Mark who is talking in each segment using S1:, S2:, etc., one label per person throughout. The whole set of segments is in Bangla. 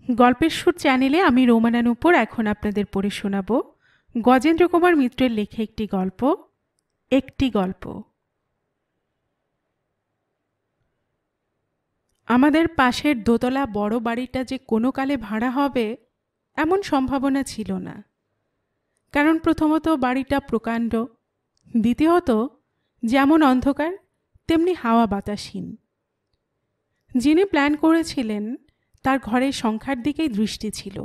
S1: গল্পের সুর চ্যানেলে আমি রোমানা নূপুর এখন আপনাদের পড়ে শোনাব গজেন্দ্র কুমার মিত্রের লেখা একটি গল্প, একটি গল্প। আমাদের পাশের দোতলা বড় বাড়িটা যে কোনো কালে ভাড়া হবে এমন সম্ভাবনা ছিল না। কারণ প্রথমত বাড়িটা প্রকাণ্ড, দ্বিতীয়ত যেমন অন্ধকার তেমনি হাওয়া বাতাসহীন। যিনি প্ল্যান করেছিলেন তার ঘরের সংখ্যার দিকেই দৃষ্টি ছিল,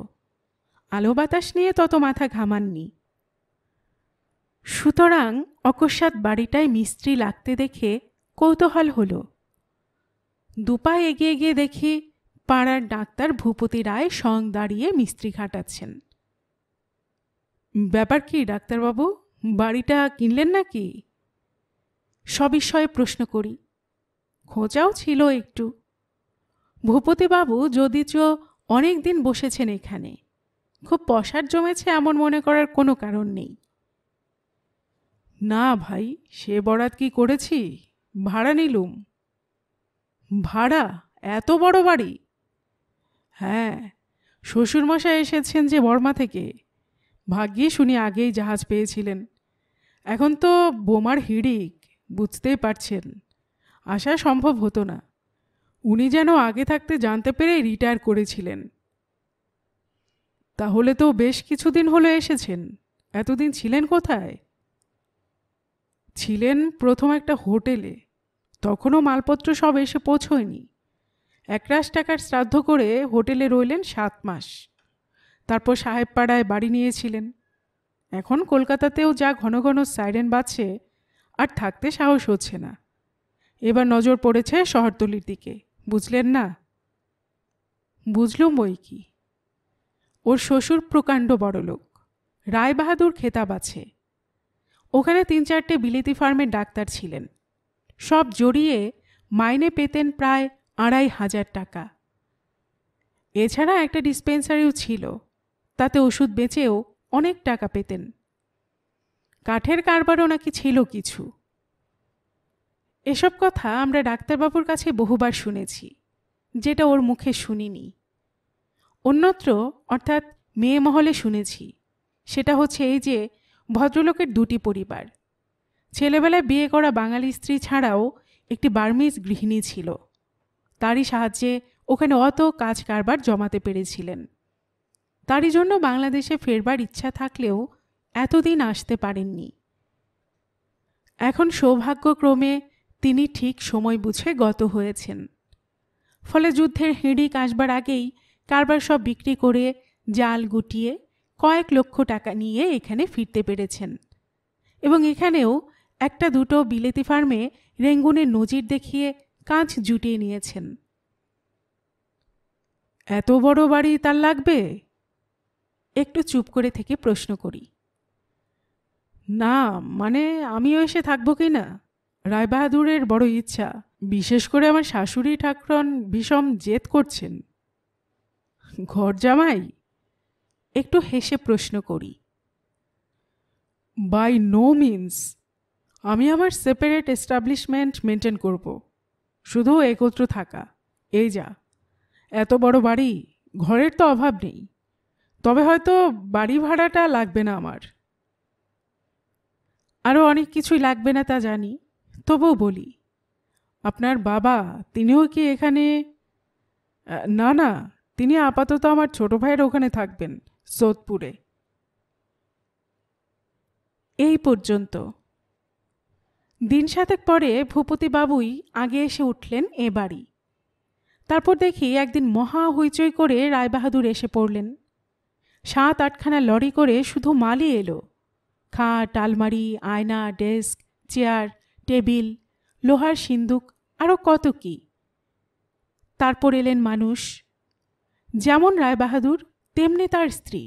S1: আলো বাতাস নিয়ে তত মাথা ঘামাননি। সুতরাং অকস্মাৎ বাড়িটায় মিস্ত্রি লাগতে দেখে কৌতূহল হলো। দুপা এগিয়ে গিয়ে দেখি পাড়ার ডাক্তার ভূপতি রায় সং দাঁড়িয়ে মিস্ত্রি খাটাচ্ছেন। ব্যাপার কি ডাক্তারবাবু, বাড়িটা কিনলেন নাকি? সবিস্ময়ে প্রশ্ন করি। খোঁজাও ছিল একটু। ভূপতিবাবু যদিচ অনেক দিন বসেছেন এখানে, খুব পসার জমেছে এমন মনে করার কোনো কারণ নেই। না ভাই, সে বরাত কি করেছি, ভাড়া নিলুম। ভাড়া? এত বড় বাড়ি? হ্যাঁ, শ্বশুরমশাই এসেছেন যে বর্মা থেকে, ভাগ্যে শুনি আগেই জাহাজ পেয়েছিলেন। এখন তো বোমার হিড়িক, বুঝতেই পারছেন, আসা সম্ভব হতো না। উনি যেন আগে থাকতে জানতে পেরে রিটায়ার করেছিলেন। তাহলে তো বেশ কিছুদিন হলো এসেছেন। এতদিন ছিলেন কোথায়? ছিলেন প্রথম একটা হোটেলে, তখনও মালপত্র সব এসে পৌঁছয়নি। 1 লাখ টাকার শ্রাদ্ধ করে হোটেলে রইলেন 7 মাস। তারপর সাহেবপাড়ায় বাড়ি নিয়েছিলেন। এখন কলকাতাতেও যা ঘন ঘন সাইরেন বাজছে, আর থাকতে সাহস হচ্ছে না। এবার নজর পড়েছে শহরতলির দিকে, বুঝলেন না? বুঝলুম বই কি। ওর শ্বশুর প্রকাণ্ড বড়লোক, রায়বাহাদুর খেতাব আছে। ওখানে 3-4টে বিলেতি ফার্মের ডাক্তার ছিলেন, সব জড়িয়ে মাইনে পেতেন প্রায় 2,500 টাকা। এছাড়া একটা ডিসপেন্সারিও ছিল, তাতে ওষুধ বেচেও অনেক টাকা পেতেন। কাঠের কারবারও নাকি ছিল কিছু। এসব কথা আমরা ডাক্তারবাবুর কাছে বহুবার শুনেছি, যেটা ওর মুখে শুনিনি। অন্যত্র অর্থাৎ মেয়ে মহলে শুনেছি। সেটা হচ্ছে এই যে ভদ্রলোকের 2টি পরিবার। ছেলেবেলায় বিয়ে করা বাঙালি স্ত্রী ছাড়াও একটি বার্মিজ গৃহিণী ছিল। তারই সাহায্যে ওখানে অত কাজ কারবার জমাতে পেরেছিলেন। তারই জন্য বাংলাদেশে ফেরবার ইচ্ছা থাকলেও এতদিন আসতে পারেননি। এখন সৌভাগ্যক্রমে তিনি ঠিক সময় বুঝে গত হয়েছেন। ফলে যুদ্ধের হিড়িক আসবার আগেই কারবার সব বিক্রি করে জাল গুটিয়ে কয়েক লক্ষ টাকা নিয়ে এখানে ফিরতে পেরেছেন, এবং এখানেও 1-2টো বিলেতি ফার্মে রেঙ্গুনের নজির দেখিয়ে কাঁচ জুটিয়ে নিয়েছেন। এত বড় বাড়ি তার লাগবে? একটু চুপ করে থেকে প্রশ্ন করি। না মানে আমিও এসে থাকবো কি না, রায়বাহাদুরের বড় ইচ্ছা। বিশেষ করে আমার শাশুড়ি ঠাকরন ভীষণ জেদ করছেন। ঘর জামাই? একটু হেসে প্রশ্ন করি। By no means. আমি আমার সেপারেট এস্টাবলিশমেন্ট মেনটেন করব, শুধু একত্র থাকা। এই যা, এত বড় বাড়ি, ঘরের তো অভাব নেই। তবে হয়তো বাড়ি ভাড়াটা লাগবে না আমার। আরও অনেক কিছুই লাগবে না তা জানি, তবুও বলি, আপনার বাবা তিনিও কি এখানে? না না, তিনি আপাতত আমার ছোট ভাইয়ের ওখানে থাকবেন, সোদপুরে। এই পর্যন্ত। দিন 7 পরে ভূপতিবাবুই আগে এসে উঠলেন এ বাড়ি। তারপর দেখি একদিন মহা হইচই করে রায়বাহাদুর এসে পড়লেন। 7-8খানা লরি করে শুধু মালই এলো। খাট, আলমারি, আয়না, ডেস্ক, চেয়ার, টেবিল, লোহার সিন্দুক, আরও কত কি। তারপর এলেন মানুষ। যেমন রায়বাহাদুর তেমনি তার স্ত্রী,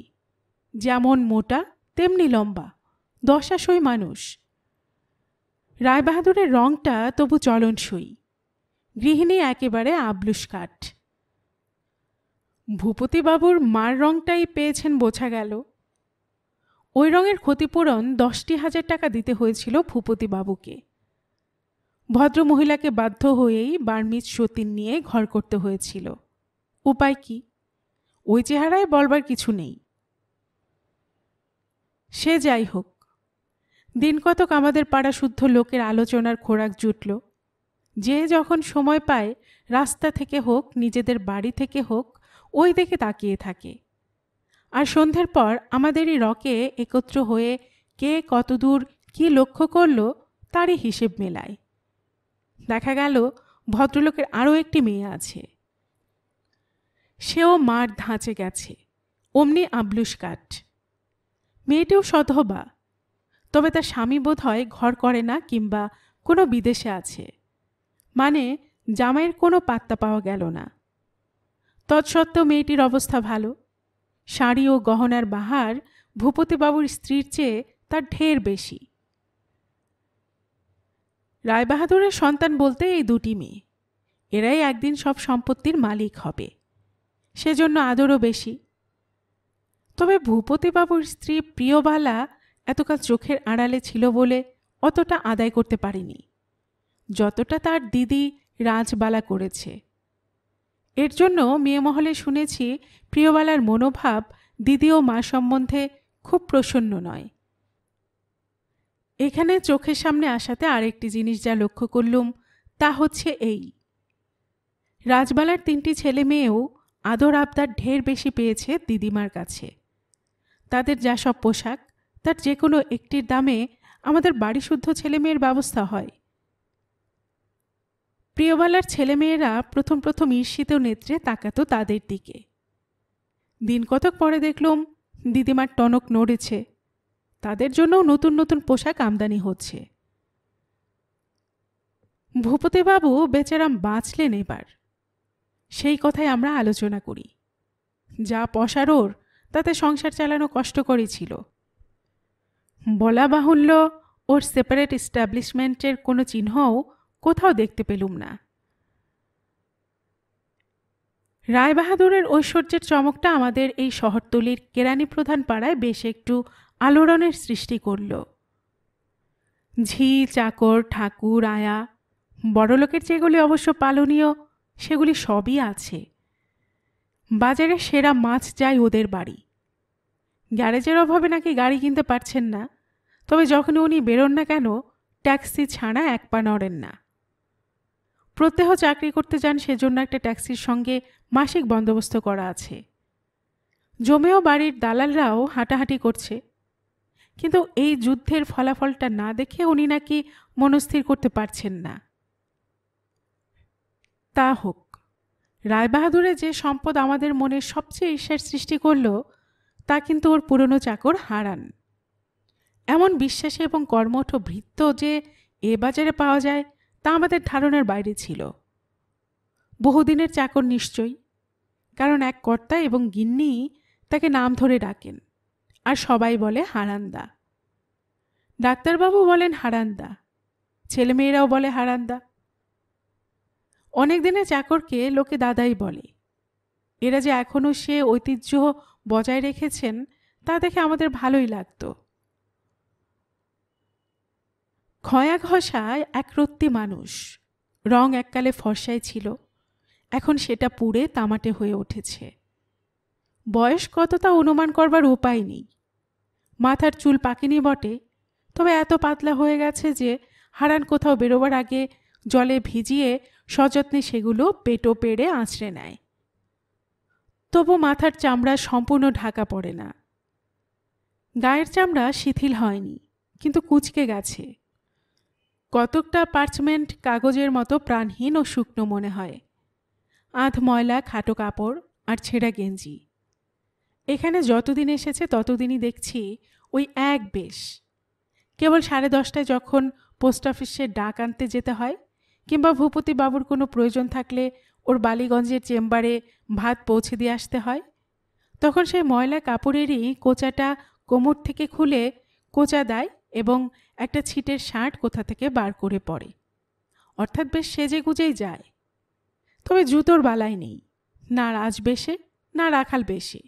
S1: যেমন মোটা তেমনি লম্বা, দশাসই মানুষ। রায়বাহাদুরের রংটা তবু চলনসই, গৃহিণী একেবারে আবলুস কাঠ। ভূপতিবাবুর মার রংটাই পেয়েছেন বোঝা গেল। ওই রঙের ক্ষতিপূরণ 10,000 টাকা দিতে হয়েছিল ভূপতিবাবুকে। ভদ্রমহিলাকে বাধ্য হয়েই বার্মিজ সতীন নিয়ে ঘর করতে হয়েছিল। উপায় কি? ওই চেহারায় বলবার কিছু নেই। সে যাই হোক, দিন কতক আমাদের পাড়া শুদ্ধ লোকের আলোচনার খোরাক জুটল। যে যখন সময় পায় রাস্তা থেকে হোক নিজেদের বাড়ি থেকে হোক ওই দিকে তাকিয়ে থাকে, আর সন্ধ্যের পর আমাদেরই রকে একত্র হয়ে কে কতদূর কি লক্ষ্য করল তারই হিসেব মেলায়। দেখা গেল ভদ্রলোকের আরও একটি মেয়ে আছে, সেও মার ধাঁচে গেছে, অমনি আবলুস কাঠ। মেয়েটিও সধবা, তবে তার স্বামী বোধ হয় ঘর করে না কিংবা কোনো বিদেশে আছে, মানে জামাইয়ের কোনো পাত্তা পাওয়া গেল না। তৎসত্ত্বেও মেয়েটির অবস্থা ভালো। শাড়ি ও গহনার বাহার ভূপতিবাবুর স্ত্রীর চেয়ে তার ঢের বেশি। রায়বাহাদুরের সন্তান বলতে এই দুটি মেয়ে, এরাই একদিন সব সম্পত্তির মালিক হবে, সেজন্য আদরও বেশি। তবে ভূপতিবাবুর স্ত্রী প্রিয়বালা এতকাল চোখের আড়ালে ছিল বলে অতটা আদায় করতে পারেনি যতটা তার দিদি রাজবালা করেছে। এর জন্য মেয়ে মহলে শুনেছি প্রিয়বালার মনোভাব দিদি ও মা সম্বন্ধে খুব প্রসন্ন নয়। এখানে চোখের সামনে আসাতে আরেকটি জিনিস যা লক্ষ্য করলুম তা হচ্ছে এই, রাজবালার 3টি ছেলে মেয়েও আদর আবদার ঢের বেশি পেয়েছে দিদিমার কাছে। তাদের যা সব পোশাক তার যে কোনো একটির দামে আমাদের বাড়িশুদ্ধ ছেলে মেয়ের ব্যবস্থা হয়। প্রিয়বালার ছেলেমেয়েরা প্রথম প্রথম ঈর্ষিত নেত্রে তাকাতো তাদের দিকে। দিন কতক পরে দেখলুম দিদিমার টনক নড়েছে, তাদের জন্যও নতুন নতুন পোশাক আমদানি হচ্ছে। ভূপতিবাবু বেচারাম বাঁচলেন এবার, সেই কথাই আমরা আলোচনা করি। যা পসার ওর তাতে সংসার চালানো কষ্টকরই ছিল। বলা বাহুল্য ওর সেপারেট এস্টাবলিশমেন্টের কোনো চিহ্নও কোথাও দেখতে পেলুম না। রায়বাহাদুরের ঐশ্বর্যের চমকটা আমাদের এই শহরতলির কেরানি প্রধান পাড়ায় বেশ একটু আলোড়নের সৃষ্টি করল। ঝি, চাকর, ঠাকুর, আয়া, বড়লোকের যেগুলি অবশ্য পালনীয় সেগুলি সবই আছে। বাজারে সেরা মাছ যায় ওদের বাড়ি। গ্যারেজের অভাবে নাকি গাড়ি কিনতে পারছেন না, তবে যখনই উনি বেরোন না কেন ট্যাক্সি ছাড়া এক পা নড়েন না। প্রত্যহ চাকরি করতে যান, সেজন্য একটা ট্যাক্সির সঙ্গে মাসিক বন্দোবস্ত করা আছে। জমেও বাড়ির দালালরাও হাঁটাহাঁটি করছে, কিন্তু এই যুদ্ধের ফলাফলটা না দেখে উনি নাকি মনস্থির করতে পারছেন না। তা হোক, রায়বাহাদুরের যে সম্পদ আমাদের মনে সবচেয়ে ঈর্ষার সৃষ্টি করল তা কিন্তু ওর পুরনো চাকর হারান। এমন বিশ্বাসী এবং কর্মঠ ভৃত্য যে এ বাজারে পাওয়া যায় তা আমাদের ধারণার বাইরে ছিল। বহুদিনের চাকর নিশ্চয়ই, কারণ এক কর্তা এবং গিন্নি তাকে নাম ধরে ডাকেন, আর সবাই বলে হারান্দা। ডাক্তারবাবু বলেন হারান্দা, ছেলেমেয়েরাও বলে হারান্দা। অনেক দিনের চাকরকে লোকে দাদাই বলে। এরা যে এখনও সে ঐতিহ্য বজায় রেখেছেন তা দেখে আমাদের ভালোই লাগত। খয়া ঘষায় একরত্তি মানুষ, রং এককালে ফর্সায় ছিল, এখন সেটা পুড়ে তামাটে হয়ে উঠেছে। বয়স কত তা অনুমান করবার উপায় নেই। মাথার চুল পাকেনি বটে, তবে এত পাতলা হয়ে গেছে যে হারান কোথাও বেরোবার আগে জলে ভিজিয়ে সযত্নে সেগুলো পেটো পেড়ে আঁচড়ে নেয়। তবু মাথার চামড়া সম্পূর্ণ ঢাকা পড়ে না। গায়ের চামড়া শিথিল হয়নি, কিন্তু কুঁচকে গেছে। কতকটা পার্চমেন্ট কাগজের মতো প্রাণহীন ও শুকনো মনে হয়। আধ ময়লা খাটো কাপড় আর ছেঁড়া গেঞ্জি। এখানে যতদিন এসেছে ততদিনই দেখছি ওই এক বেশ। কেবল 10:30টায় যখন পোস্ট অফিসে ডাক আনতে যেতে হয় কিংবা ভূপতিবাবুর কোনো প্রয়োজন থাকলে ওর বালিগঞ্জের চেম্বারে ভাত পৌঁছে দিয়ে আসতে হয়, তখন সেই ময়লা কাপড়েরই কোচাটা কোমর থেকে খুলে কোচা দেয় এবং একটা ছিটের শার্ট কোথা থেকে বার করে পরে, অর্থাৎ বেশ সেজে গুজেই যায়। তবে জুতোর বালাই নেই, না রাজবেশে না রাখাল বেশে।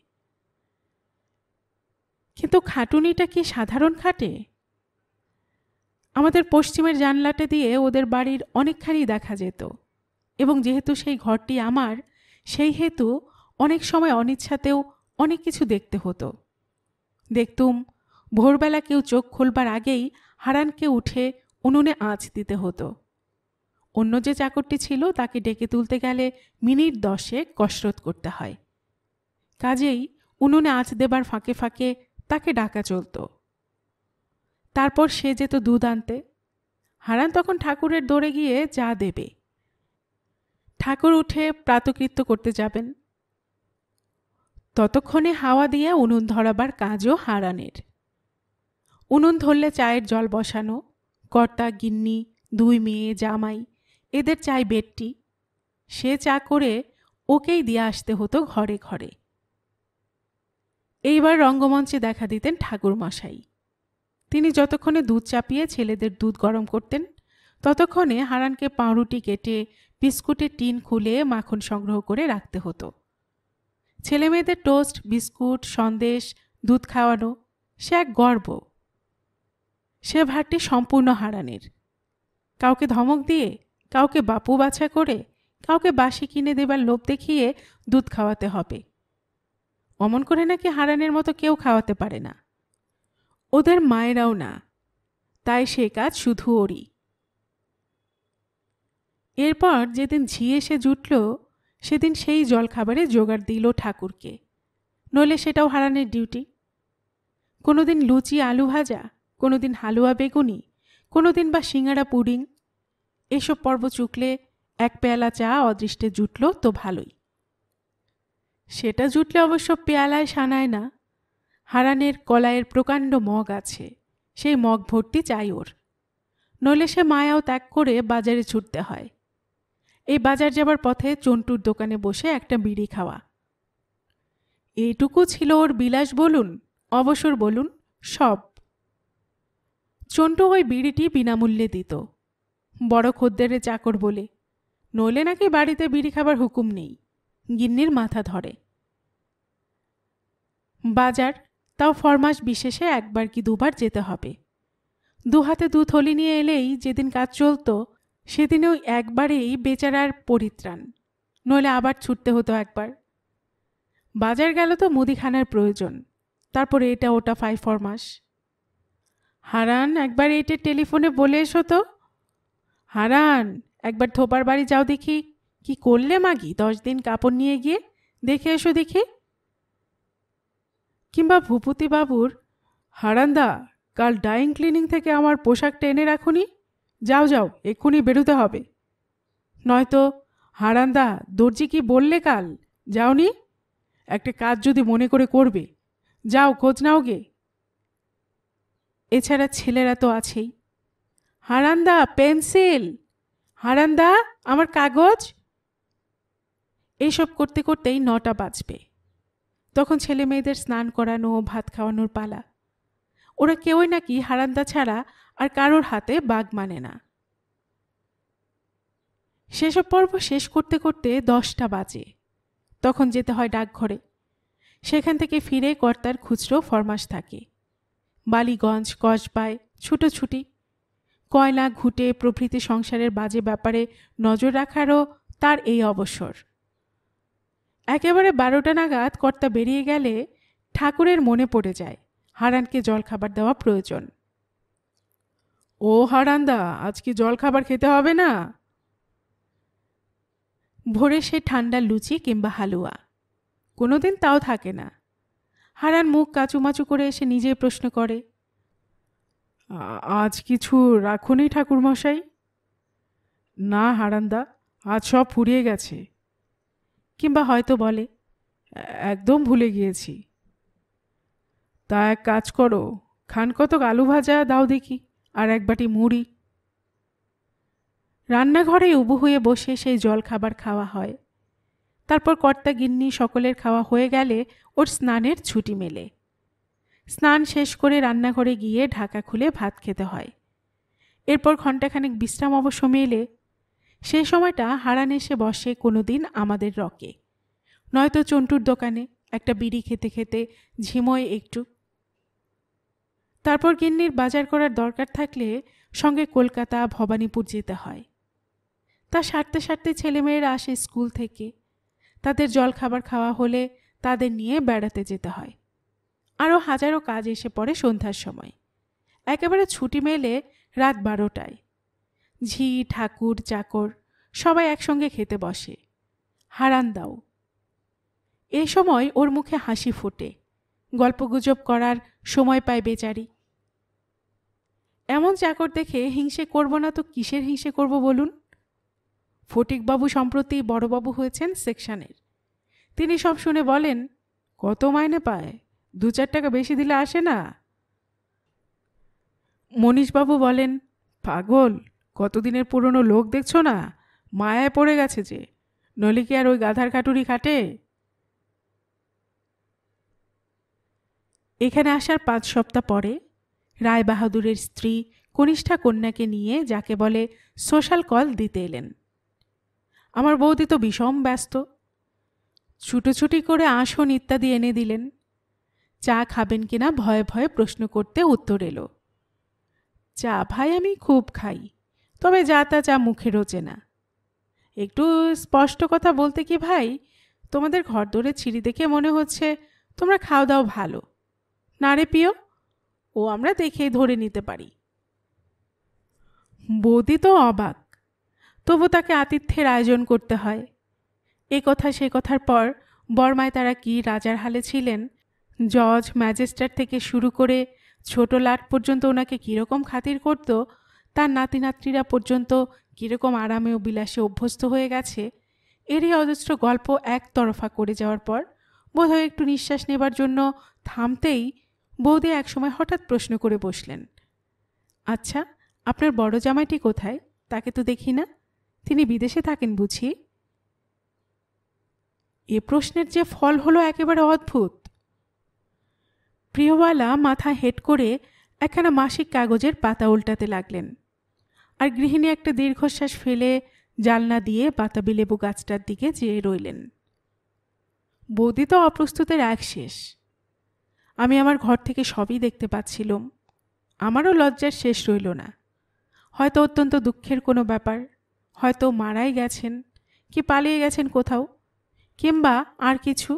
S1: কিন্তু খাটুনিটা কি সাধারণ খাটে? আমাদের পশ্চিমের জানলাটা দিয়ে ওদের বাড়ির অনেকখানি দেখা যেত, এবং যেহেতু সেই ঘরটি আমার, সেই হেতু অনেক সময় অনিচ্ছাতেও অনেক কিছু দেখতে হতো। দেখতুম ভোরবেলা কেউ চোখ খুলবার আগেই হারানকে উঠে উনুনে আঁচ দিতে হতো। অন্য যে চাকরটি ছিল তাকে ডেকে তুলতে গেলে মিনিট 10 কসরত করতে হয়। কাজেই উনুনে আঁচ দেবার ফাঁকে ফাঁকে তাকে ডাকা চলত। তারপর সে যেত দুধ আনতে। হারান তখন ঠাকুরের দৌড়ে গিয়ে চা দেবে। ঠাকুর উঠে প্রাতকৃত্য করতে যাবেন। ততক্ষণে হাওয়া দিয়ে উনুন ধরাবার কাজও হারানের। উনুন ধরলে চায়ের জল বসানো, কর্তা গিন্নি 2 মেয়ে জামাই এদের চাই বেটটি, সে চা করে ওকেই দিয়ে আসতে হতো ঘরে ঘরে। এইবার রঙ্গমঞ্চে দেখা দিতেন ঠাকুরমশাই। তিনি যতক্ষণে দুধ চাপিয়ে ছেলেদের দুধ গরম করতেন, ততক্ষণে হারানকে পাউরুটি কেটে বিস্কুটের টিন খুলে মাখন সংগ্রহ করে রাখতে হতো। ছেলেমেয়েদের টোস্ট, বিস্কুট, সন্দেশ, দুধ খাওয়ানো সে এক গর্ব। সে ভারটি সম্পূর্ণ হারানের। কাউকে ধমক দিয়ে, কাউকে বাপু বাছা করে, কাউকে বাসি কিনে দেবার লোভ দেখিয়ে দুধ খাওয়াতে হবে। অমন করে নাকি হারানের মতো কেউ খাওয়াতে পারে না, ওদের মায়েরাও না। তাই সে কাজ শুধু ওরই। এরপর যেদিন ঝি এসে জুটল, সেদিন সেই জলখাবারে জোগাড় দিল ঠাকুরকে, নইলে সেটাও হারানের ডিউটি। কোনোদিন লুচি আলু ভাজা, কোনোদিন হালুয়া বেগুনি, কোনোদিন বা সিঙ্গাড়া পুডিং। এসব পর্ব চুকলে 1 পেয়ালা চা অদৃষ্টে জুটল তো ভালোই। সেটা জুটলে অবশ্য পেয়ালায় সানায় না। হারানের কলাইয়ের প্রকাণ্ড মগ আছে, সেই মগ ভর্তি চাই ওর। নইলে সে মায়াও ত্যাগ করে বাজারে ছুটতে হয়। এই বাজার যাবার পথে চন্টুর দোকানে বসে একটা বিড়ি খাওয়া, এইটুকু ছিল ওর বিলাস বলুন, অবসর বলুন, সব। চন্টু ওই বিড়িটি বিনামূল্যে দিত, বড় খদ্দেরের চাকর বলে। নইলে নাকি বাড়িতে বিড়ি খাবার হুকুম নেই, গিন্নির মাথা ধরে। বাজার তাও ফরমাস বিশেষে 1বার কি 2বার যেতে হবে। 2 হাতে 2 থলি নিয়ে এলেই যেদিন কাজ চলত, সেদিনেও একবারেই বেচারার পরিত্রাণ, নইলে আবার ছুটতে হতো একবার। বাজার গেল তো মুদিখানার প্রয়োজন, তারপরে এটা ওটা 5 ফরমাস। হারান, একবার এইটে টেলিফোনে বলে এসো তো। হারান, একবার থোপার বাড়ি যাও দেখি, কি করলে মাগি 10 দিন কাপড় নিয়ে গিয়ে দেখে এসো দেখি। কিংবা ভূপতি বাবুর, হারান্দা, কাল ডাইং ক্লিনিং থেকে আমার পোশাকটা এনে রাখুনি, যাও যাও এক্ষুনি বেরোতে হবে। নয়তো, হারান্দা, দর্জি কি বললে কাল, যাওনি? একটা কাজ যদি মনে করে করবে, যাও খোঁজ নাও গে। এছাড়া ছেলেরা তো আছেই। হারান্দা, পেন্সিল, হারান্দা, আমার কাগজ। এইসব করতে করতেই 9টা বাজবে। তখন ছেলে মেয়েদের স্নান করানো, ভাত খাওয়ানোর পালা। ওরা কেউই নাকি হারান্দা ছাড়া আর কারোর হাতে বাগ মানে না। সেসব পর্ব শেষ করতে করতে 10টা বাজে। তখন যেতে হয় ডাকঘরে। সেখান থেকে ফিরে কর্তার খুচরো ফরমাস থাকে। বালিগঞ্জ, কসবায় ছুটোছুটি, কয়লা ঘুঁটে প্রভৃতি সংসারের বাজে ব্যাপারে নজর রাখারও তার এই অবসর। একেবারে 12টা নাগাদ কর্তা বেরিয়ে গেলে ঠাকুরের মনে পড়ে যায় হারানকে জলখাবার দেওয়া প্রয়োজন। ও হারান্দা, আজ কি জলখাবার খেতে হবে না? ভোরে সে ঠান্ডা লুচি কিংবা হালুয়া, কোনোদিন তাও থাকে না। হারান মুখ কাচুমাচু করে এসে নিজেই প্রশ্ন করে, আজ কিছু রাখুনি ঠাকুরমশাই? না হারান্দা, আজ সব ফুরিয়ে গেছে। কিংবা হয়তো বলে, একদম ভুলে গিয়েছি। তা এক কাজ করো, খান কতক আলু ভাজা দাও দেখি, আর 1 বাটি মুড়ি। রান্নাঘরে উবু হয়ে বসে সেই জল খাবার খাওয়া হয়। তারপর কর্তা গিন্নি সকলের খাওয়া হয়ে গেলে ওর স্নানের ছুটি মেলে। স্নান শেষ করে রান্নাঘরে গিয়ে ঢাকা খুলে ভাত খেতে হয়। এরপর ঘণ্টাখানেক বিশ্রাম অবশ্য মেলে। সেই সময়টা হারান এসে বসে কোনোদিন আমাদের রকে, নয়তো চন্টুর দোকানে একটা বিড়ি খেতে খেতে ঝিমোয় একটু। তারপর গিন্নির বাজার করার দরকার থাকলে সঙ্গে কলকাতা, ভবানীপুর যেতে হয়। তা সারতে সারতে ছেলেমেয়েরা আসে স্কুল থেকে, তাদের জলখাবার খাওয়া হলে তাদের নিয়ে বেড়াতে যেতে হয়। আরও হাজারো কাজ এসে পড়ে সন্ধ্যার সময়। একেবারে ছুটি মেলে রাত 12টায়। ঝি, ঠাকুর, চাকর সবাই একসঙ্গে খেতে বসে। হারান দাও। এ সময় ওর মুখে হাসি ফোটে, গল্পগুজব করার সময় পায় বেচারি। এমন চাকর দেখে হিংসে করব না তো কিসের হিংসে করব বলুন? ফটিকবাবু সম্প্রতি বড়বাবু হয়েছেন সেকশনের। তিনি সব শুনে বলেন, কত মাইনে পায়? 2-4 টাকা বেশি দিলে আসে না? মনীশবাবু বলেন, পাগল, কতদিনের পুরনো লোক দেখছো না? মায়ায় পড়ে গেছে যে, নইলে কি আর ওই গাধার খাটুরি খাটে? এখানে আসার 5 সপ্তাহ পরে রায়বাহাদুরের স্ত্রী কনিষ্ঠা কন্যাকে নিয়ে যাকে বলে সোশ্যাল কল দিতে এলেন। আমার বৌদি তো বিষম ব্যস্ত। ছুটোছুটি করে আসন ইত্যাদি এনে দিলেন। চা খাবেন কিনা ভয়ে ভয়ে প্রশ্ন করতে উত্তর এলো, চা ভাই আমি খুব খাই, তবে যা তা চা মুখে রোচে না। একটু স্পষ্ট কথা বলতে কি ভাই, তোমাদের ঘর দরে ছিঁড়ি দেখে মনে হচ্ছে তোমরা খাও দাও ভালো। না রে প্রিয়, ও আমরা দেখেই ধরে নিতে পারি। বৌদি তো অবাক, তবু তাকে আতিথ্যের আয়োজন করতে হয়। এ কথা সে কথার পর বর্মায় তারা কি রাজার হালে ছিলেন, জজ ম্যাজিস্ট্রেট থেকে শুরু করে ছোট লাট পর্যন্ত ওনাকে কীরকম খাতির করত, তার নাতি নাতনিরা পর্যন্ত কীরকম আরামে ও বিলাসে অভ্যস্ত হয়ে গেছে, এরই অজস্র গল্প একতরফা করে যাওয়ার পর বোধহয় একটু নিঃশ্বাস নেবার জন্য থামতেই বৌদি একসময় হঠাৎ প্রশ্ন করে বসলেন, আচ্ছা, আপনার বড় জামাইটি কোথায়? তাকে তো দেখি না, তিনি বিদেশে থাকেন বুঝি? এ প্রশ্নের যে ফল হলো একেবারে অদ্ভুত। প্রিয়বালা মাথা হেট করে একখানা মাসিক কাগজের পাতা উল্টাতে লাগলেন, আর গৃহিণী একটা দীর্ঘশ্বাস ফেলে জালনা দিয়ে বাতাবি লেবু গাছটার দিকে চেয়ে রইলেন। বৌদি তো অপ্রস্তুতের এক শেষ। আমি আমার ঘর থেকে সবই দেখতে পাচ্ছিলাম। আমারও লজ্জার শেষ রইল না। হয়তো অত্যন্ত দুঃখের কোনো ব্যাপার, হয়তো মারাই গেছেন, কি পালিয়ে গেছেন কোথাও, কিংবা আর কিছু।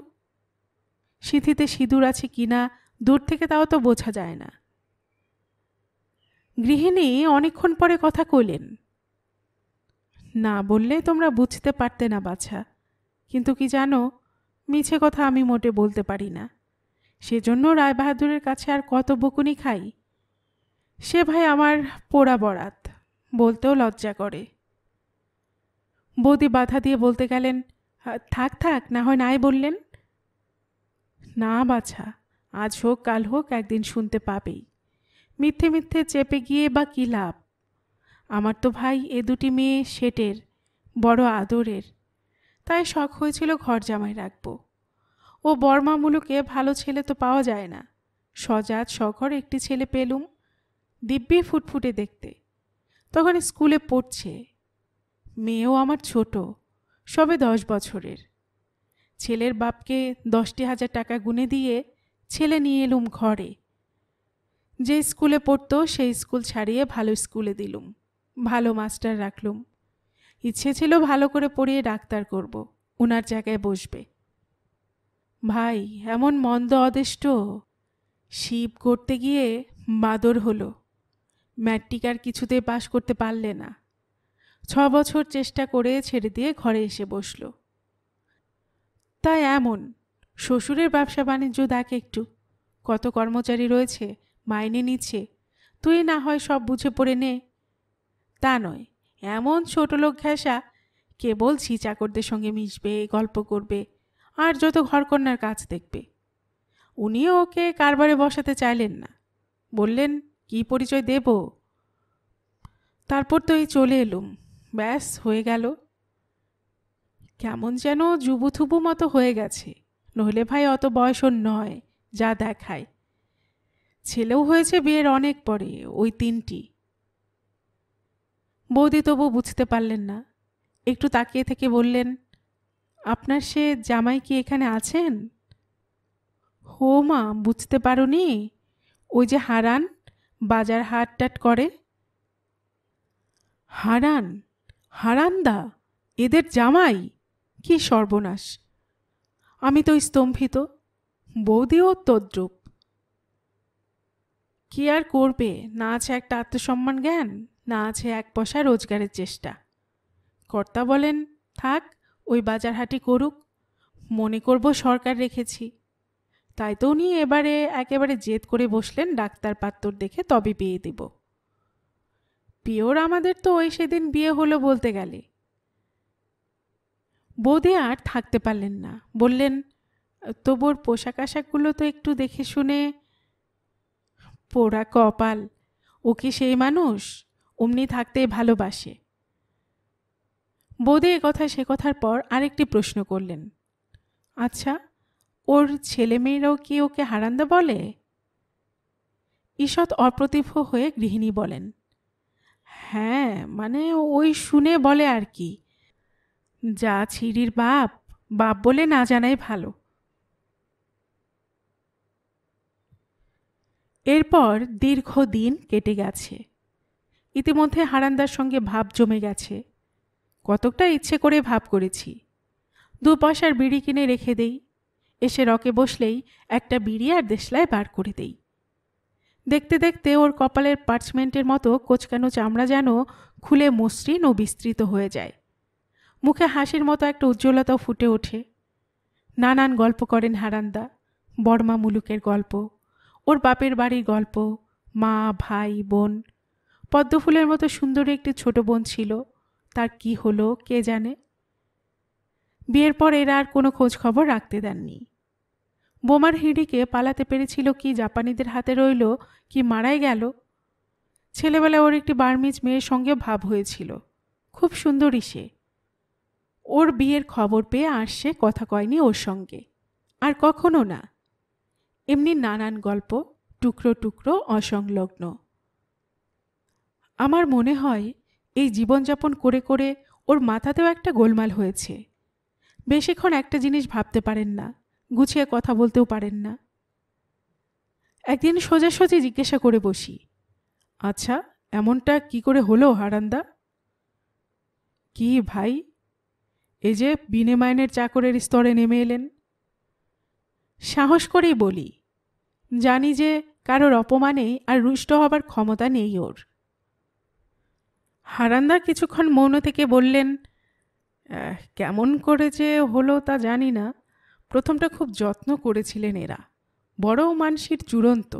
S1: সিঁথিতে সিঁদুর আছে কিনা দূর থেকে তাও তো বোঝা যায় না। গৃহিণী অনেকক্ষণ পরে কথা কইলেন, না বললে তোমরা বুঝতে পারতে না বাছা, কিন্তু কি জানো, মিছে কথা আমি মোটে বলতে পারি না। সেজন্য রায়বাহাদুরের কাছে আর কত বকুনি খাই। সে ভাই আমার পোড়া বরাত, বলতেও লজ্জা করে। বৌদি বাধা দিয়ে বলতে গেলেন, থাক থাক, না হয় নাই বললেন। না বাছা, আজ হোক কাল হোক একদিন শুনতে পাবেই। মিথ্যে মিথ্যে চেপে গিয়ে বা কী লাভ? আমার তো ভাই এ দুটি মেয়ে শেটের, বড় আদরের, তাই শখ হয়েছিল ঘর জামাই রাখব। ও বর্মা মুলুকে ভালো ছেলে তো পাওয়া যায় না। সজাত সঘর একটি ছেলে পেলুম, দিব্যি ফুটফুটে দেখতে। তখন স্কুলে পড়ছে। মেয়েও আমার ছোট, সবে 10 বছরের। ছেলের বাপকে 10,000 টাকা গুনে দিয়ে ছেলে নিয়ে এলুম ঘরে। যে স্কুলে পড়তো সেই স্কুল ছাড়িয়ে ভালো স্কুলে দিলুম, ভালো মাস্টার রাখলুম। ইচ্ছে ছিল ভালো করে পড়িয়ে ডাক্তার করব, ওনার জায়গায় বসবে। ভাই এমন মন্দ অদেষ্ট, শিব করতে গিয়ে বাদর হলো। ম্যাট্রিক আর কিছুতেই পাশ করতে পারলে না। 6 বছর চেষ্টা করে ছেড়ে দিয়ে ঘরে এসে বসল। তাই এমন, শ্বশুরের ব্যবসা বাণিজ্য দেখ একটু, কত কর্মচারী রয়েছে, মাইনে নিচ্ছে, তুই না হয় সব বুঝে পড়ে নে। তা নয়, এমন ছোট লোক ঘেঁষা, কেবল ঝি চাকরদের সঙ্গে মিশবে, গল্প করবে, আর যত ঘরকন্যার কাজ দেখবে। উনিও ওকে কারবারে বসাতে চাইলেন না, বললেন কি পরিচয় দেব? তারপর তো এই চলে এলুম, ব্যাস হয়ে গেল। কেমন যেন যুবথুবু মতো হয়ে গেছে, নইলে ভাই অত বয়স ওর নয় যা দেখায়। ছেলেও হয়েছে বিয়ের অনেক পরে, ওই 3টি। বৌদি তবু বুঝতে পারলেন না, একটু তাকিয়ে থেকে বললেন, আপনার সে জামাই কি এখানে আছেন? হো মা, বুঝতে পারোনি? ওই যে হারান, বাজার হাট টাট করে। হারান? হারান্দা এদের জামাই? কি সর্বনাশ! আমি তো স্তম্ভিত। বৌদিও তদ্রূপ। কি আর করবে, না আছে একটা আত্মসম্মান জ্ঞান, না আছে এক পয়সা রোজগারের চেষ্টা। কর্তা বলেন থাক, ওই বাজার হাটি করুক, মনে করব সরকার রেখেছি। তাই তো উনি এবারে একেবারে জেদ করে বসলেন ডাক্তার পাত্তর দেখে তবে বিয়ে দেব। পিওর আমাদের তো ওই সেদিন বিয়ে হলো বলতে গেলে। বৌদি আর থাকতে পারলেন না, বললেন তবুর পোশাক আশাকগুলো তো একটু দেখে শুনে। পোড়া কপাল, ও কি সেই মানুষ অমনি থাকতেই ভালোবাসে? বৌদি এ কথা সে কথার পর আরেকটি প্রশ্ন করলেন, আচ্ছা ওর ছেলে মেয়েরাও কি ওকে হারান্দা বলে? ঈষৎ অপ্রতিভ হয়ে গৃহিণী বলেন, হ্যাঁ মানে ওই শুনে বলে আর কি। যা ছিড়ির বাপ, বাপ বলে না জানাই ভালো। এরপর দীর্ঘদিন কেটে গেছে। ইতিমধ্যে হারান্দার সঙ্গে ভাব জমে গেছে। কতকটা ইচ্ছে করে ভাব করেছি, 2 পয়সার বিড়ি কিনে রেখে দেই, এসে রকে বসলেই একটা বিড়ি আর দেশলায় বার করে দেই। দেখতে দেখতে ওর কপালের পার্চমেন্টের মতো কোচকানো চামড়া যেন খুলে মসৃণ ও বিস্তৃত হয়ে যায়। মুখে হাসির মতো একটা উজ্জ্বলতাও ফুটে ওঠে। নানান গল্প করেন হারান্দা, বর্মা মুলুকের গল্প, ওর বাপের বাড়ির গল্প, মা ভাই বোন। পদ্মফুলের মতো সুন্দরী একটি ছোট বোন ছিল, তার কি হলো কে জানে। বিয়ের পর এরা আর কোনো খোঁজ খবর রাখতে দেননি। বোমার হিড়িকে পালাতে পেরেছিল কি জাপানিদের হাতে রইল কি মারাই গেল। ছেলেবেলায় ওর একটি বার্মিজ মেয়ের সঙ্গে ভাব হয়েছিল, খুব সুন্দরী সে। ওর বিয়ের খবর পেয়ে আর সে কথা কয়নি ওর সঙ্গে, আর কখনো না। এমনি নানান গল্প, টুকরো টুকরো অসংলগ্ন। আমার মনে হয় এই জীবনযাপন করে করে ওর মাথাতেও একটা গোলমাল হয়েছে। বেশিক্ষণ একটা জিনিস ভাবতে পারেন না, গুছিয়ে কথা বলতেও পারেন না। একদিন সোজাসুজি জিজ্ঞাসা করে বসি, আচ্ছা এমনটা কি করে হলো হারান্দা? কি ভাই, এই যে বিনে মাইনের চাকরের স্তরে নেমে এলেন? সাহস করেই বলি, জানি যে কারোর অপমানে আর রুষ্ট হবার ক্ষমতা নেই ওর। হারান্দা কিছুক্ষণ মৌন থেকে বললেন, কেমন করে যে হলো তা জানি না, প্রথমটা খুব যত্ন করেছিলেন এরা, বড় মানসির চূড়ন্ত,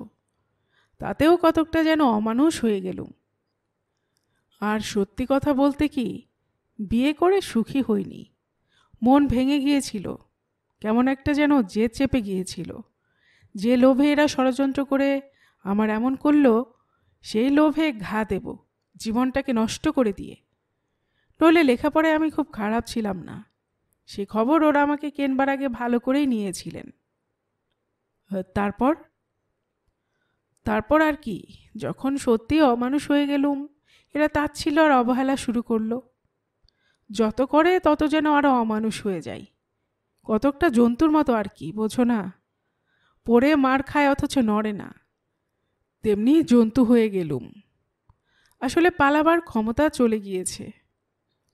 S1: তাতেও কতকটা যেন অমানুষ হয়ে গেলুম। আর সত্যি কথা বলতে কি, বিয়ে করে সুখী হইনি, মন ভেঙে গিয়েছিল, কেমন একটা যেন জেদ চেপে গিয়েছিল। যে লোভে এরা ষড়যন্ত্র করে আমার এমন করলো, সেই লোভে ঘা দেব জীবনটাকে নষ্ট করে দিয়ে। নইলে লেখাপড়ায় আমি খুব খারাপ ছিলাম না, সে খবর ওরা আমাকে কেনবার আগে ভালো করেই নিয়েছিলেন। তারপর তারপর আর কি, যখন সত্যি অমানুষ হয়ে গেলুম, এরা তাচ্ছিল্য আর অবহেলা শুরু করলো। যত করে তত যেন আরও অমানুষ হয়ে যায়, কতকটা জন্তুর মতো আর কি, বোঝো না? পড়ে মার খায় অথচ নড়ে না, তেমনি জন্তু হয়ে গেলুম। আসলে পালাবার ক্ষমতা চলে গিয়েছে।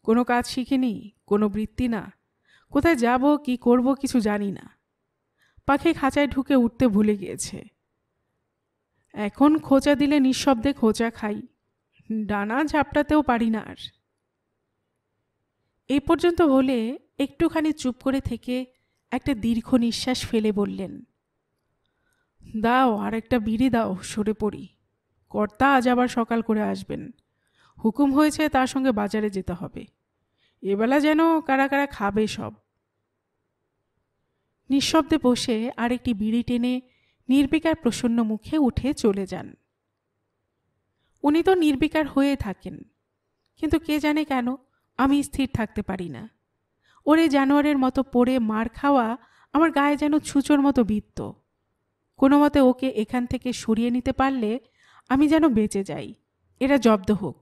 S1: কোনো কাজ শিখিনি, কোনো বৃত্তি না, কোথায় যাব কি করব কিছু জানি না। পাখি খাঁচায় ঢুকে উঠতে ভুলে গিয়েছে। এখন খোঁচা দিলে নিঃশব্দে খোঁচা খাই, ডানা ঝাপটাতেও পারি না আর। এই পর্যন্ত বলে একটুখানি চুপ করে থেকে একটা দীর্ঘ নিঃশ্বাস ফেলে বললেন, দাও আর একটা বিড়ি দাও, সরে পড়ি। কর্তা আজ আবার সকাল করে আসবেন, হুকুম হয়েছে তার সঙ্গে বাজারে যেতে হবে, এবেলা যেন কারা কারা খাবে সব। নিঃশব্দে বসে আরেকটি বিড়ি টেনে নির্বিকার প্রসন্ন মুখে উঠে চলে যান। উনি তো নির্বিকার হয়ে থাকেন, কিন্তু কে জানে কেন আমি স্থির থাকতে পারি না। ওরে জানোয়ারের মতো পড়ে মার খাওয়া আমার গায়ে যেন ছুঁচোর মতো বিদ্ধ। কোনো মতে ওকে এখান থেকে সরিয়ে নিতে পারলে আমি যেন বেঁচে যাই, এরা জব্দ হোক।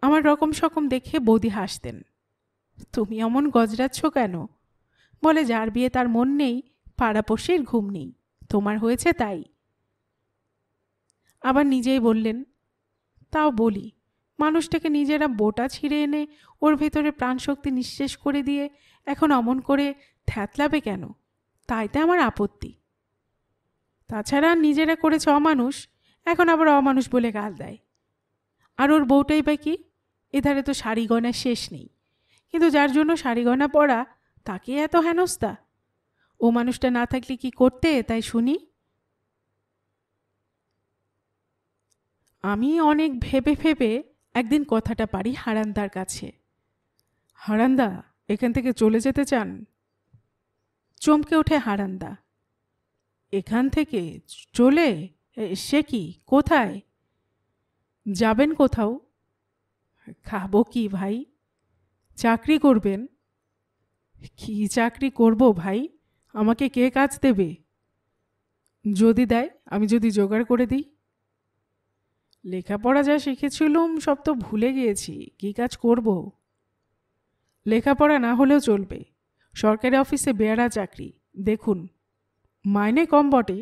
S1: আমার রকম সকম দেখে বৌদি হাসতেন। তুমি এমন গজরাচ্ছ কেন? বলে যার বিয়ে তার মন নেই, পাড়াপড়শির ঘুম নেই, তোমার হয়েছে তাই। আবার নিজেই বললেন, তাও বলি, মানুষটাকে নিজেরা বোটা ছিঁড়ে এনে ওর ভেতরে প্রাণশক্তি নিঃশেষ করে দিয়ে এখন অমন করে থ্যাতলাবে কেন? তাইতে আমার আপত্তি। তাছাড়া নিজেরা করেছে অমানুষ, এখন আবার অমানুষ বলে গাল দেয়। আর ওর বউটাই বা কি? এধারে তো শাড়ি গয়নার শেষ নেই, কিন্তু যার জন্য শাড়ি গয়না পরা তাকে এত হেনস্তা। ও মানুষটা না থাকলে কি করতে তাই শুনি। আমি অনেক ভেবে ভেবে একদিন কথাটা পারি হারান্দার কাছে। হারান্দা, এখান থেকে চলে যেতে চান? চমকে ওঠে হারান্দা। এখান থেকে চলে? সে কি, কোথায় যাবেন? কোথাও? খাবো কি ভাই? চাকরি করবেন? কি চাকরি করব ভাই? আমাকে কে কাজ দেবে? যদি দেয়, আমি যদি জোগাড় করে দিই। লেখাপড়া যা শিখেছিলুম সব তো ভুলে গিয়েছি, কি কাজ করব? লেখাপড়া না হলেও চলবে, সরকারি অফিসে বেয়ারা চাকরি। দেখুন, মাইনে কম বটে,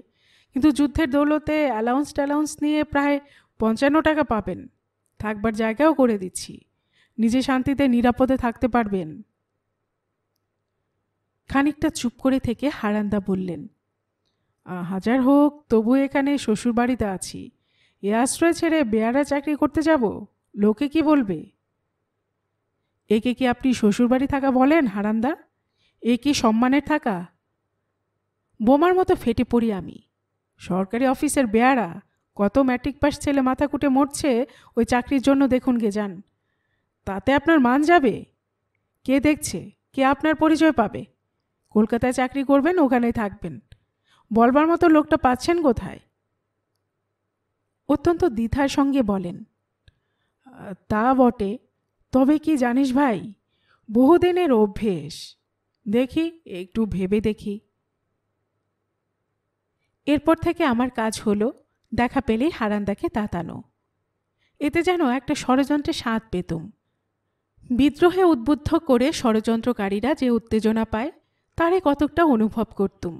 S1: কিন্তু যুদ্ধের দৌলতে অ্যালাউন্স ট্যালাউন্স নিয়ে প্রায় 55 টাকা পাবেন। থাকবার জায়গাও করে দিচ্ছি, নিজে শান্তিতে নিরাপদে থাকতে পারবেন। খানিকটা চুপ করে থেকে হারান্দা বললেন, হাজার হোক, তবু এখানে শ্বশুরবাড়িতে আছি। এ আশ্রয় ছেড়ে বেয়ারা চাকরি করতে যাব? লোকে কি বলবে? একে কি আপনি শ্বশুরবাড়ি থাকা বলেন হারান্দা? এ কি সম্মানের থাকা? বোমার মতো ফেটে পড়ি আমি। সরকারি অফিসের বেয়ারা, কত ম্যাট্রিক পাস ছেলে মাথা কুটে মরছে ওই চাকরির জন্য, দেখুন গে যান। তাতে আপনার মান যাবে? কে দেখছে? কে আপনার পরিচয় পাবে? কলকাতায় চাকরি করবেন, ওখানেই থাকবেন, বলবার মতো লোকটা পাচ্ছেন কোথায়? অত্যন্ত দ্বিধার সঙ্গে বলেন, তা বটে, তবে কি জানিস ভাই, বহুদিনের অভ্যেস। দেখি, একটু ভেবে দেখি। এরপর থেকে আমার কাজ হলো দেখা পেলেই হারান্দাকে তাতানো। এতে যেন একটা ষড়যন্ত্রের স্বাদ পেতুম। বিদ্রোহে উদ্বুদ্ধ করে ষড়যন্ত্রকারীরা যে উত্তেজনা পায় তারে কতকটা অনুভব করতুম।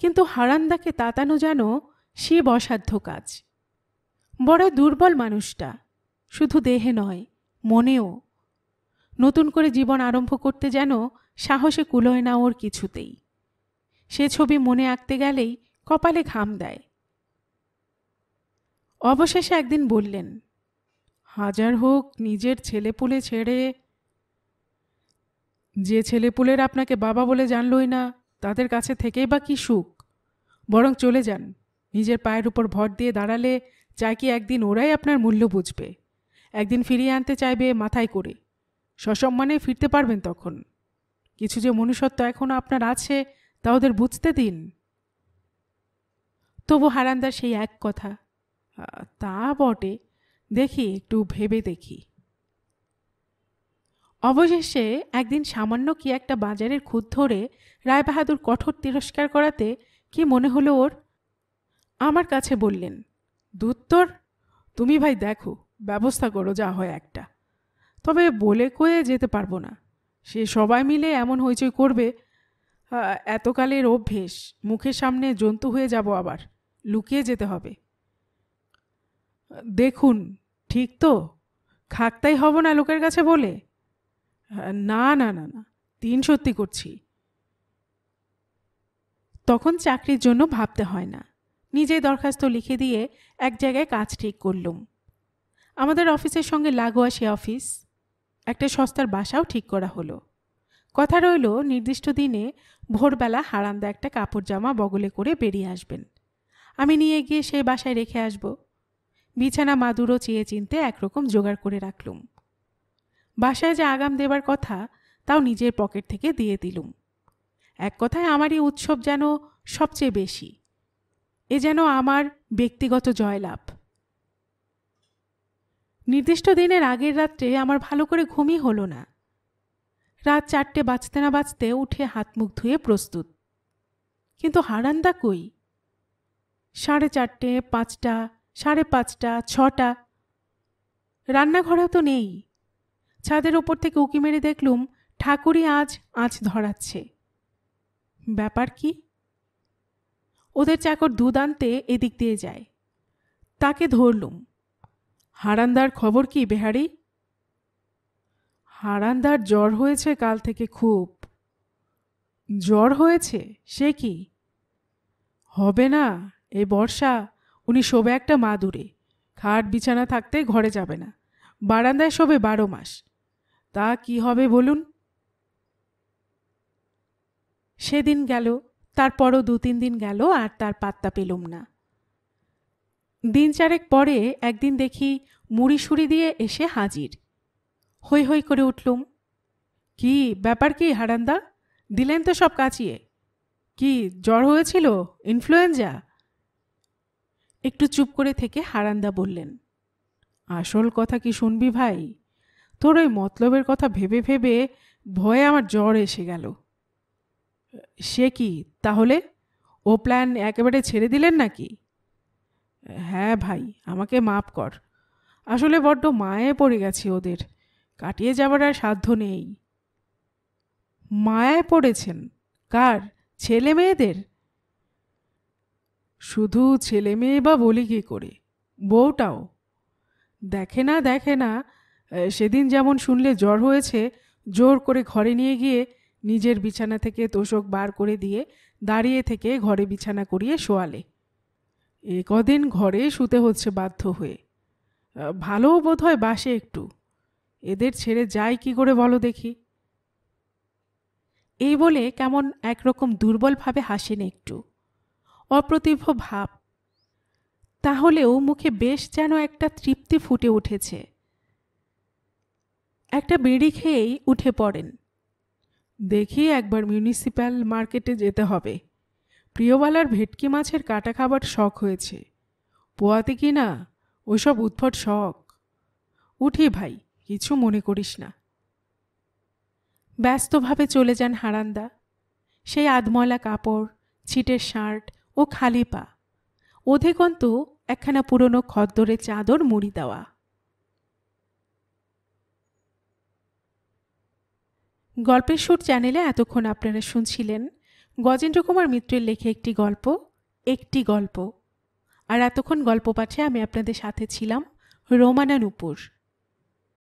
S1: কিন্তু হারান্দাকে তাতানো যেন শিব অসাধ্য কাজ। বড় দুর্বল মানুষটা, শুধু দেহে নয়, মনেও। নতুন করে জীবন আরম্ভ করতে যেন সাহসে কুলোয় না ওর কিছুতেই। সে ছবি মনে আঁকতে গেলেই কপালে ঘাম দেয়। অবশেষে একদিন বললেন, হাজার হোক, নিজের ছেলেপুলে ছেড়ে। যে ছেলেপুলের আপনাকে বাবা বলে জানলই না, তাদের কাছে থেকেই বা কি সুখ? বরং চলে যান। নিজের পায়ের উপর ভর দিয়ে দাঁড়ালে চাই কি একদিন ওরাই আপনার মূল্য বুঝবে, একদিন ফিরিয়ে আনতে চাইবে মাথায় করে। সসম্মানে ফিরতে পারবেন তখন। কিছু যে মনুষ্যত্ব এখনও আপনার আছে, তা ওদের বুঝতে দিন। তবু হারান্দার সেই এক কথা, তা বটে, দেখি, একটু ভেবে দেখি। অবশেষে একদিন সামান্য কি একটা বাজারের খুঁত ধরে রায়বাহাদুর কঠোর তিরস্কার করাতে কি মনে হলো ওর, আমার কাছে বললেন, দুত্তর, তুমি ভাই দেখো, ব্যবস্থা করো যা হয় একটা। তবে বলে কয়ে যেতে পারবো না, সে সবাই মিলে এমন হইচই করবে। এতকালের অভ্যেস, মুখের সামনে জন্তু হয়ে যাব, আবার লুকিয়ে যেতে হবে। দেখুন, ঠিক তো? খাকতাই হব না লোকের কাছে বলে? না না না না, তিন সত্যি করছি। তখন চাকরির জন্য ভাবতে হয় না, নিজেই দরখাস্ত লিখে দিয়ে এক জায়গায় কাজ ঠিক করলুম। আমাদের অফিসের সঙ্গে লাগোয়া সে অফিস। একটা সস্তার বাসাও ঠিক করা হলো। কথা রইল, নির্দিষ্ট দিনে ভোরবেলা হারান্দা একটা কাপড় জামা বগলে করে বেরিয়ে আসবেন। আমি নিয়ে গিয়ে সেই বাসায় রেখে আসব। বিছানা মাদুরও চেয়ে চিনতে একরকম জোগাড় করে রাখলুম। বাসায় যে আগাম দেবার কথা, তাও নিজের পকেট থেকে দিয়ে দিলুম। এক কথায় আমারই উৎসব যেন সবচেয়ে বেশি। এ যেন আমার ব্যক্তিগত জয়লাভ। নির্দিষ্ট দিনের আগের রাত্রে আমার ভালো করে ঘুমই হলো না। রাত 4টে বাজতে না বাজতে উঠে হাত মুখ ধুয়ে প্রস্তুত। কিন্তু হারান্দা কই? 4:30, 5টা, 5:30, 6টা। রান্নাঘরেও তো নেই। ছাদের ওপর থেকে উঁকি মেরে দেখলুম ঠাকুরই আজ আঁচ ধরাচ্ছে। ব্যাপার কি? ওদের চাকর দুধ আনতে এদিক দিয়ে যায়। তাকে ধরলুম। হারান্দার খবর কি বেহারি? হারান্দার জ্বর হয়েছে কাল থেকে খুব। জ্বর হয়েছে? সে কি? হবে না, এই বর্ষা। উনি শোবে একটা মাদুরে, খাট বিছানা থাকতে ঘরে যাবে না, বারান্দায় শোবে 12 মাস। তা কি হবে বলুন? সেদিন গেল, তারপরও 2-3 দিন গেল, আর তার পাত্তা পেলুম না। দিন চারেক পরে একদিন দেখি মুড়ি সুড়ি দিয়ে এসে হাজির। হৈ হৈ করে উঠলুম, কি ব্যাপার, কি হারান্দা? দিলেন তো সব কাচিয়ে। কি জ্বর হয়েছিল? ইনফ্লুয়েঞ্জা? একটু চুপ করে থেকে হারান্দা বললেন, আসল কথা কি শুনবি ভাই? তোর ওই মতলবের কথা ভেবে ভেবে ভয়ে আমার জ্বর এসে গেল। সে কি তাহলে? ও প্ল্যান একেবারে ছেড়ে দিলেন নাকি? হ্যাঁ ভাই, আমাকে মাপ কর। আসলে বড্ড মায়ে পড়ে গেছি ওদের, কাটিয়ে যাবার আর সাধ্য নেই। মায়ায় পড়েছেন? কার? ছেলে মেয়েদের? শুধু ছেলে মেয়ে বা বলি কি করে, বউটাও। দেখে না দেখে না, সেদিন যেমন শুনলে জ্বর হয়েছে, জোর করে ঘরে নিয়ে গিয়ে নিজের বিছানা থেকে তোশক বার করে দিয়ে দাঁড়িয়ে থেকে ঘরে বিছানা করিয়ে শোয়ালে। এ কদিন ঘরে শুতে হচ্ছে বাধ্য হয়ে। ভালোও বোধ হয় বাসে একটু। এদের ছেড়ে যায় কি করে বলো দেখি? এই বলে কেমন একরকম দুর্বলভাবে হাসেন একটু, অপ্রতিভ ভাব। তাহলেও মুখে বেশ যেন একটা তৃপ্তি ফুটে উঠেছে। একটা বিড়ি খেয়েই উঠে পড়েন। দেখি একবার মিউনিসিপ্যাল মার্কেটে যেতে হবে। প্রিয়বালার ভেটকি মাছের কাটা খাবার শখ হয়েছে। পোয়াতে কি না, ওসব উদ্ভট শখ। উঠি ভাই, কিছু মনে করিস না। ব্যস্তভাবে চলে যান হারান্দা। সেই আধময়লা কাপড়, ছিটের শার্ট ও খালি পা, অধিকন্তু একখানা পুরনো খদ্দরের চাদর মুড়ি দেওয়া। গল্পের সুর চ্যানেলে এতক্ষণ আপনারা শুনছিলেন গজেন্দ্র কুমার মিত্রের লেখা একটি গল্প। আর এতক্ষণ গল্প পাঠে আমি আপনাদের সাথে ছিলাম রোমানা নূপুর।